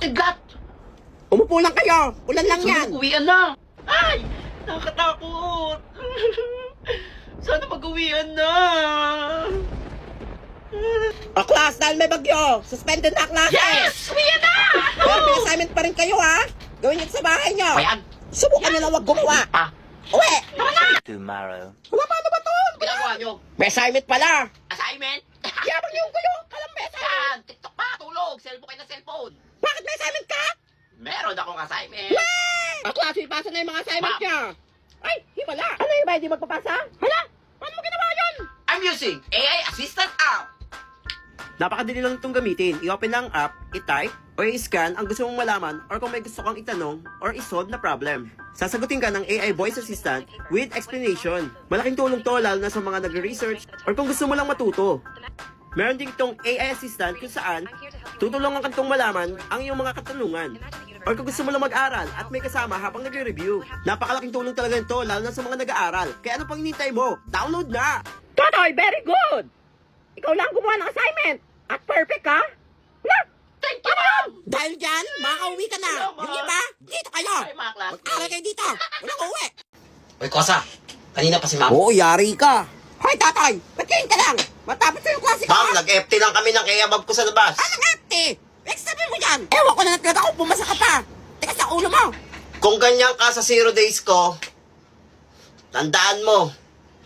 Kigat! Umupo lang kayo. Ulan lang yan. Uwian na! Ay! Nakakatakot! Sana mag-uwian na! O class, dahil may bagyo. Suspended na klase. Yes! Uwian na! Pero may assignment pa rin kayo ha. Gawin nyo sa bahay nyo. Ayan! Subukan nyo na wag gumawa. Ah! Uwi! Tomorrow. Wala pa ano ba to? Ginagawa nyo? May assignment pala. Assignment? Yabang yung kayo. Alam may assignment. Yan! TikTok pa! Tulog! Cellphone kayo na cellphone! Bakit may assignment ka? Meron akong assignment! O class, ipasa na yung mga assignment Ma'am. nyo. Ay, himala. Ano yung ba? Hindi magpapasa? Hala? Paano mo ginawa yun? I'm using AI Assistant App! Napakadali lang itong gamitin. I-open lang ang app, i-type, o i-scan ang gusto mong malaman or kung may gusto kang itanong or i-solve na problem. Sasagutin ka ng AI voice assistant with explanation. Malaking tulong to lalo na sa mga nagre-research or kung gusto mo lang matuto. Meron din itong AI assistant kung saan tutulungan kang malaman ang iyong mga katanungan. Or kung gusto mo lang mag-aral at may kasama habang nagre-review. Napakalaking tulong talaga ito lalo na sa mga nag-aaral. Kaya ano pang hinihintay mo? Download na! Totoy, very good. Ikaw lang gumawa ng assignment. At perfect ha? Wala. Thank you, ma'am! Dahil dyan, makauwi ka na. Salamat. Yung iba, dito kayo. Ay, mga classmates. Mag-aral kayo dito. Walang uwi. Uy, Kosa! Kanina pa si ma'am. Oo, yari ka. Hoy, Totoy, ba't kayo ka lang? Matapos na yung klase ko. Ma'am, nag-FT lang kami ng kayabab ko sa labas. Anong empty? Next sabi mo yan. Ewan ko na talaga kung pumasa ka pa. Teka sa ulo mo. Kung ganyan ka sa 0 days ko, tandaan mo,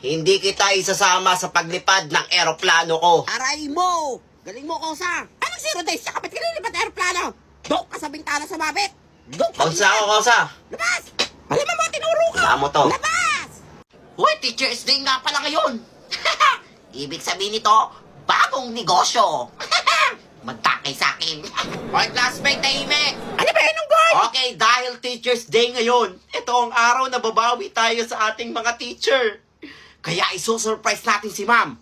hindi kita isasama sa paglipad ng eroplano ko. Aray mo. Galing mo, Kosa. Anong 0 days? Saka ba't ka nilipat na aeroplano? Dok ka sa bintana sa mabit. Dok ka. Konsa ako, Konsa. Labas. Alam mo, tinuro ka. Tama to. Labas. Uy, Teacher's Day nga pala ngayon! Ibig sabihin nito, bagong negosyo! Magtakay sa akin! Hoy, classmate, tahimik! Ano ba yun, Unggoy? Okay, dahil Teacher's Day ngayon, ito ang araw na babawi tayo sa ating mga teacher. Kaya isusurprise natin si ma'am.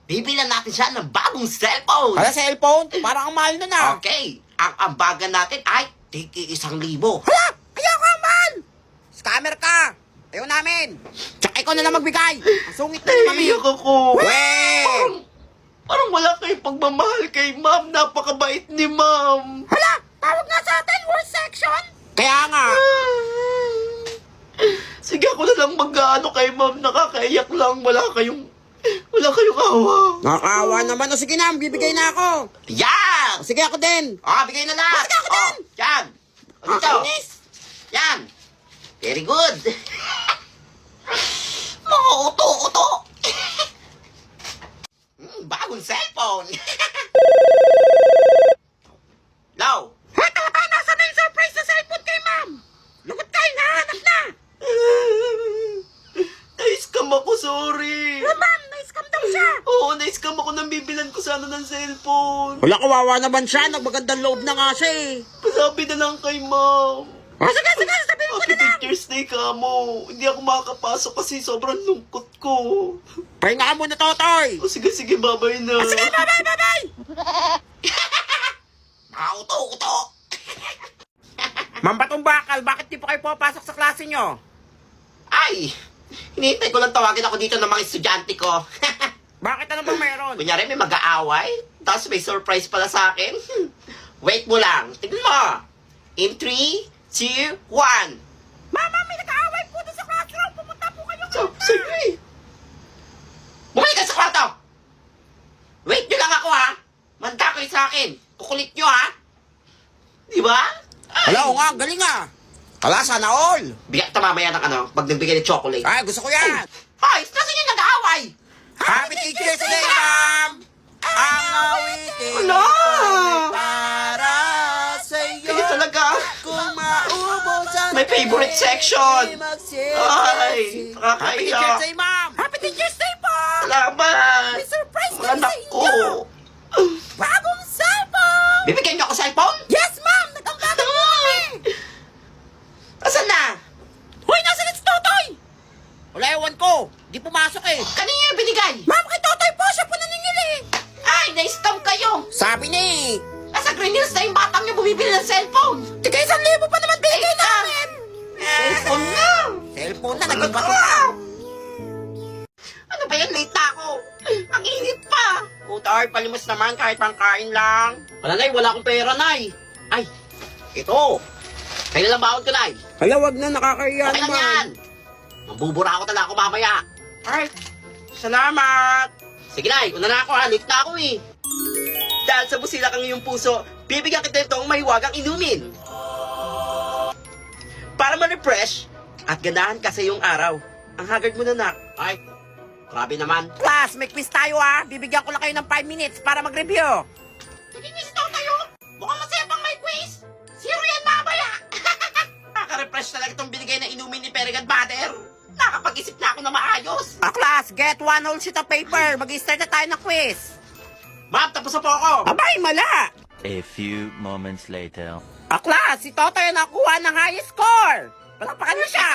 Bibilan natin siya ng bagong cellphone. Hala, cellphone? Parang ang mahal na na. Okay, ang ambagan natin ay tiki 1,000. Hala! Ayoko ang mahal! Scammer ka! Ayaw namin! Tsaka ikaw na lang magbigay! Ang sungit na ni Mami! Naiiyak ako. Weh! Parang wala kayong pagmamahal kay ma'am. Napakabait ni ma'am. Hala! Tawag nga sa atin! Worst section! Kaya nga! Sige, ako na lang mag-ano kay ma'am. Nakakaiyak lang. Wala kayong awa. Nakakawa naman. O sige na, bibigay na ako! Yan! O sige ako din! Bigay na lahat. Sige, ako din. Yan. O, dito. Inis! Yan. Very good. Mga uto-uto. Bagong cellphone. Now. Heto tayo! Nasa na yung surprise na cellphone kay ma'am? Lugot tayo! Nahanap na! Na-scam ako, sorry. Oh, ma'am! Na-scam daw siya! Oo, na-scam ako nang bibilan ko sana ng cellphone. Wala, kawawa naman siya. Nagmagandang loob na nga siya eh. Pasabi na lang kay ma'am. O sige, sige! Sabihin ko Happy na lang! Teacher's Day ka mo. Hindi ako makakapasok kasi sobrang lungkot ko. Pahinga ka muna, Totoy! O sige, babay na. Sige, bye-bye! Bye-bye! Mga uto-uto. Ma'am Batong Bakal, bakit di pa kayo papasok sa klase nyo? Ay, hinihintay ko lang tawagin ako dito ng mga estudyante ko. Bakit ano bang meron? Kunyari may mag-aaway, tapos may surprise pala sa akin. Wait mo lang, tignan mo. In 3, 2, 1. Mama, may nag-aaway po doon sa classroom. Pumunta po kayo. Sige. Bumalik ka sa kwarto. Wait nyo lang ako ha. Manda kayo sa akin. Kukulit nyo ha. Di ba? Ay. Hala, nga, galing ah. Hala, sana all. Bigyan kita mamaya ng ano, pag nagbigay ng chocolate. Ay, gusto ko yan. Ay, nasan yung nag-aaway? Happy Teacher's Day, ma'am! Ang awitin Wala. ko'y para sa'yo. Kaya talaga. Kung maubos ang May favorite section. Ay, Ay, nakakaiyak. Happy Teacher's Day, ma'am! Happy Teacher's Day po! Salamat. May surprise kami Anak sa ko. inyo! Bagong cellphone! Bibigyan niyo ako cellphone? Yes, ma'am! Nag-anggagan mo kami! Asan na? Hoy, nasa na si Totoy? Wala, ewan ko. Di pumasok eh. Kanina yung binigay. Ma'am, kay Totoy po. Siya po naningili. Ay, na-scam kayo. Sabi ni. Nasa Green Hills na yung batang niyo bumibili ng cellphone. Tika 1,000 pa naman binigay namin. Cellphone na. Cellphone na, naging bato pa. Ano ba yan? Late na ako. Ang init pa. Putar, palimos naman kahit pang kain lang. Wala, Nay. Wala akong pera, Nay. Ay, Ito. Kailan baon ko, Nay? Hala, wag na, nakakahiya Okay lang naman. yan. Mambubura ako talaga ako mamaya. Ay, salamat. Sige, Nay. Una na ako, ha. Late na ako, eh. Dahil sa busila kang iyong puso, bibigyan kita itong mahiwagang inumin. Para ma-refresh at ganahan ka sa iyong araw. Ang haggard mo na, nak. Ay, grabe naman. Class, may quiz tayo Bibigyan ko lang kayo ng 5 minutes para mag-review. Naginis daw tayo. Mukhang masaya pang may quiz. Zero yan mamaya. Nakaka-refresh talaga itong binigay na inumin ni Perigan Butter. Nakapag-isip na ako na maayos. Class, get 1 whole sheet of paper. Mag-start na tayo ng quiz. Ma'am, tapos na po ako. Abay, mala. A few moments later. Class, si Totoy ang nakuha ng highest score. Palakpakan niyo siya.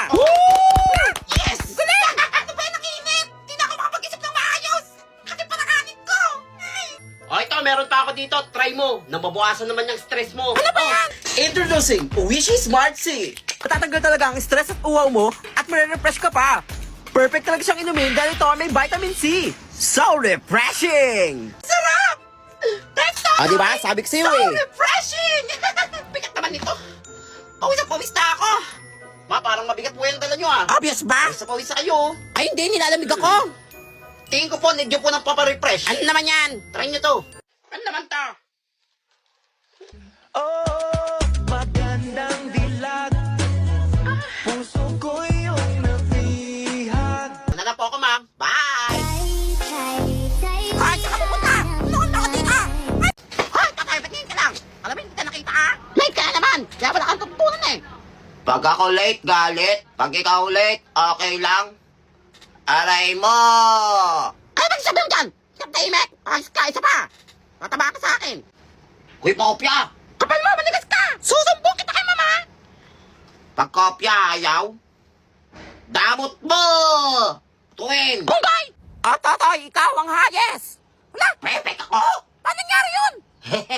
Yes! Galing! Ano ba yung nakinip? Hindi na ako makapag-isip ng maayos. Kasi panakanin ko. Ay. O ito, meron pa ako dito. Try mo. Nang mabawasan naman yung stress mo. Ano ba yan? Introducing Wishy Smart C. Matatanggal talaga ang stress at uhaw mo at ma-refresh ka pa. Perfect talaga siyang inumin dahil ito ay may vitamin C. So refreshing! Sarap! That's so Diba? Sabi ko sa'yo so refreshing! Bigat naman nito. Pawis na pawis na ako. Ma, parang mabigat po yung dala nyo, ah. Obvious ba? Pawis na pawis na kayo. Ay, hindi. Nilalamig ako. Tingin ko po, need nyo po ng paparefresh. Ano naman yan? Try nyo to. Ano naman to? Oh, magandang dilag. Puso ko yung nabihag. Una na po ako, ma'am. Bye! Ay, saka pupunta! Noon ako dito! Ay, tatay, ba't ngayon ka lang? Alam mo, hindi ka nakita Late ka naman! Kaya wala kang tutunan eh! Pag ako late, galit. Pag ikaw late, okay lang. Aray mo! Ano ba sabihin mo dyan? Katahimik! Ayos ka, isa pa! Tataba ka sa akin! Uy, pakopya! Kapal mo, manigas ka! Susumbong kita kay mama! Pag kopya, ayaw. Damot mo! Tuwin! Gunggay! Totoy, ikaw ang highest. Wala! Perfect ako! Paano nangyari yun?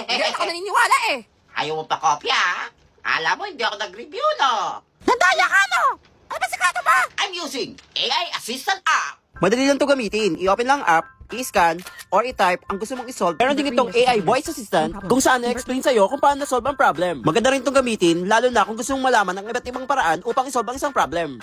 Hindi ako naniniwala eh! Ayaw mo pa kopya, ha? Alam mo, hindi ako nag-review, no? Nandaya ka, no? Ano ba sikreto mo? I'm using AI Assistant app. Madali lang ito gamitin. I-open lang ang app, i-scan, or i-type ang gusto mong i-solve. Meron din itong AI voice assistant kung saan na-explain sa'yo kung paano na-solve ang problem. Maganda rin itong gamitin, lalo na kung gusto mong malaman ang iba't ibang paraan upang i-solve ang isang problem.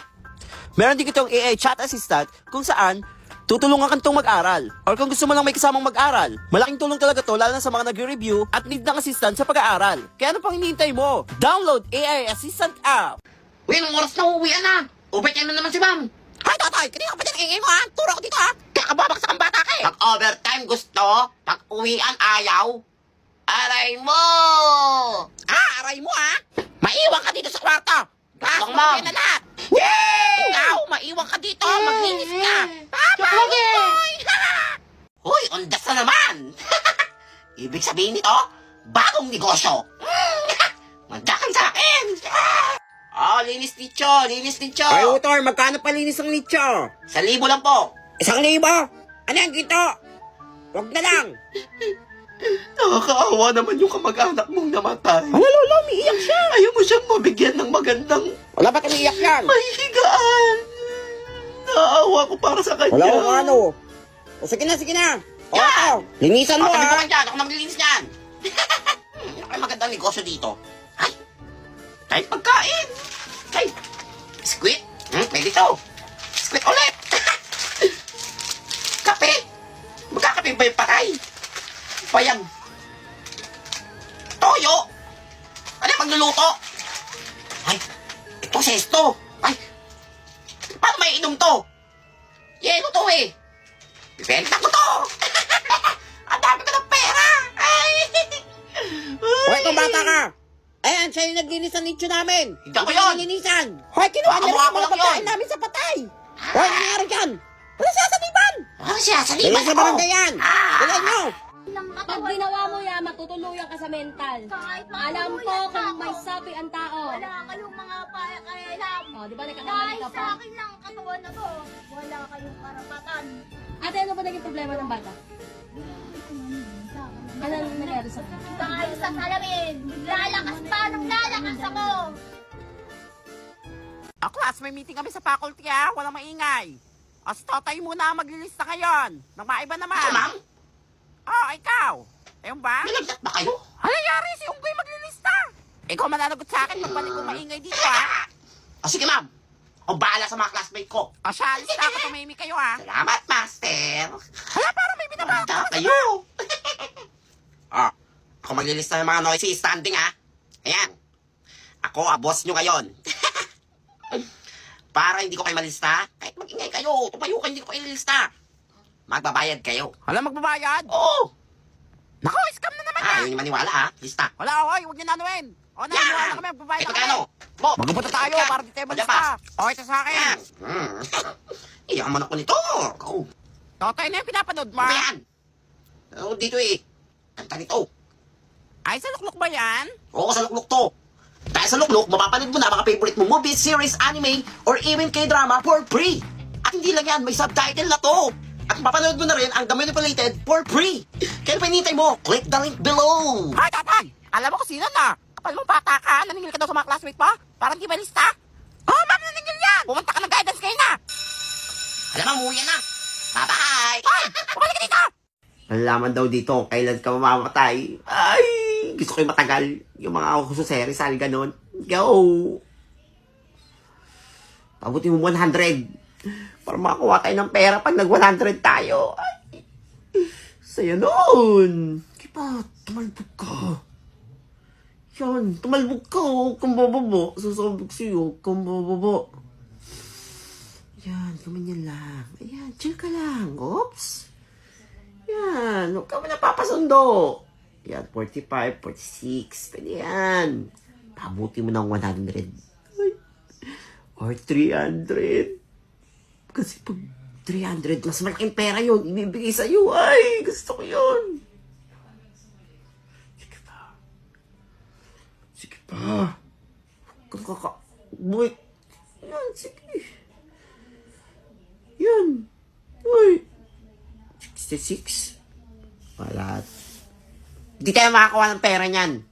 Meron din itong AI chat assistant kung saan tutulungan ka nitong mag-aral. Or kung gusto mo lang may kasamang mag-aral. Malaking tulong talaga to lalo na sa mga nagre-review at need ng assistant sa pag-aaral. Kaya ano pang hinihintay mo? Download AI Assistant app! Uy, anong oras na uuwian na? Overtime na naman si ma'am. Ay, Totoy! Kanina ka pa dyan ingay mo, ha? Turo ko dito, ha? Kaya kababaksak ang bata ka eh! Pag overtime gusto, pag uwian ayaw. Aray mo! Aray mo, ha? Maiwan ka dito sa kwarto! Gas Lang, mo ma'am. na lahat! Ikaw, maiwan ka dito! Maglinis ka! Papa! Hoy! Hoy, ondas na naman! Ibig sabihin nito, bagong negosyo. Mandakan sa akin! Linis nicho, linis nicho. Ay, Utor, magkano palinis ang nicho? 1,000 lang po. 1,000? Ano yung ginto? Wag na lang. Nakakaawa naman yung kamag-anak mong namatay. Ano, Lolo? Umiiyak siya. Ayaw mo siyang mabigyan ng magandang Wala ba't umiiyak yan? mahihigaan. Naawa ko para sa kanya. Wala akong ano. O, sige na, sige na. O, ito. Linisan mo, Sabi mo ha? ka dyan, ako maglilinis niyan. Ay, magandang negosyo dito. Ay, kahit pagkain. Ay, squid. Pwede to. Squid ulit. Kape. Magkakape ba yung patay? Payag. Toyo. Ano yung pagluluto? Ay, ito sesto. Ay, paano may inom to? Yelo to eh. Bibenta ko to. Ang dami ko ng pera. Ay. Hoy, kung bata ka. Ayan, siya yung naglinis ng nicho namin. Hindi ako yun. Nilinisan. Hoy, kinuha niya Kamukha rin ko yung mga lang pagkain yun. namin sa patay. Hoy, ano nangyari dyan? Wala siya sa liban. Ano siya? Sa Kaya liban sa ako. barangay yan. Kaya nyo. Pag ginawa mo yan, matutuluyan ka sa mental. Alam ko kung may sapi ang tao. Wala kayong mga pakailam. O, di ba nagkakamali Dahil ka sa pa? akin ng katawan na to, wala kayong karapatan. Ate, ano ba naging problema ng bata? Ano nangyari sa kanya? Dahil sa salamin, lalakas pa nung lalakas ako. Class, may meeting kami sa faculty, ha? Walang maingay. O, si Totoy muna ang maglilista ngayon. Nang maiba naman. Ako, ma'am? Oh, ikaw. Ayun ba? Nalaglat ba kayo? Ano nangyari? Si Unggoy maglilista. Ikaw mananagot sa akin, magbalik ko maingay dito, ha? O sige, ma'am. O bahala sa mga classmate ko. O siya, alis na ako, tumahimik kayo, ha? Salamat, master. Hala, parang may binabata. Banda kayo. Ako maglilista ng mga noisy standing, ha? Ayan. Ako, boss nyo ngayon. Para hindi ko kayo malista, kahit mag-ingay kayo, tumayo kayo, hindi ko kayo ilista. Magbabayad kayo. Hala, magbabayad? Oo. Naku, scam na naman yan. Ayaw niyo maniwala, ha? Lista. Wala, oy, huwag niyo nanuin. O, naniniwala kami, magbabayad Ito na kami. kano? Bo. Magpunta tayo, Yan. para di tayo O, malista. pa. O, ito sa akin. Yan. Iyaman ako nito. Go. Totoy na yung pinapanood mo. Ano yan? Oh, dito eh. Kanta nito. Ay, sa lukluk ba yan? Oo, sa lukluk to. Dahil sa lukluk, mapapanood mo na mga favorite mo movies, series, anime, or even K-drama for free. At hindi lang yan, may subtitle na to. At mapapanood mo na rin ang The Manipulated for free. Kaya pa hinihintay mo, click the link below. Hay, tatay! Alam mo kung sino na? Kapal mo bata ka, naningil ka daw sa mga classmate mo? Parang di ba lista? Oh, ma'am, naningil yan! Pumunta ka ng guidance kayo na! Alam mo, umuwi na. Bye-bye. Hoy! Bumalik ka dito! Nalaman daw dito kailan ka mamamatay. Ay, gusto ko yung matagal. Yung mga kususeri, saan ganon. Go! Pabuti mo 100. Para makakuha tayo ng pera pag nag-100 tayo. Ay, saya nun. Kipa, tumalbog ka. Yan, tumalbog ka. Kung bababa, sasabog sa'yo. Kung bababa. Yan, kamanyan lang. Ayan, chill ka lang. Oops. Yan, huwag ka mo napapasundo. Yan, 45, 46. Pwede yan. Pabuti mo ng 100. Ay. Or 300. Kasi pag 300, mas malaking pera yun. Ibibigay sa'yo. Ay, gusto ko yun. Sige pa. Sige pa. Huwag kang Wait. Yan, sige. Yan. Uy. 66. Wala. Hindi tayo makakuha ng pera niyan.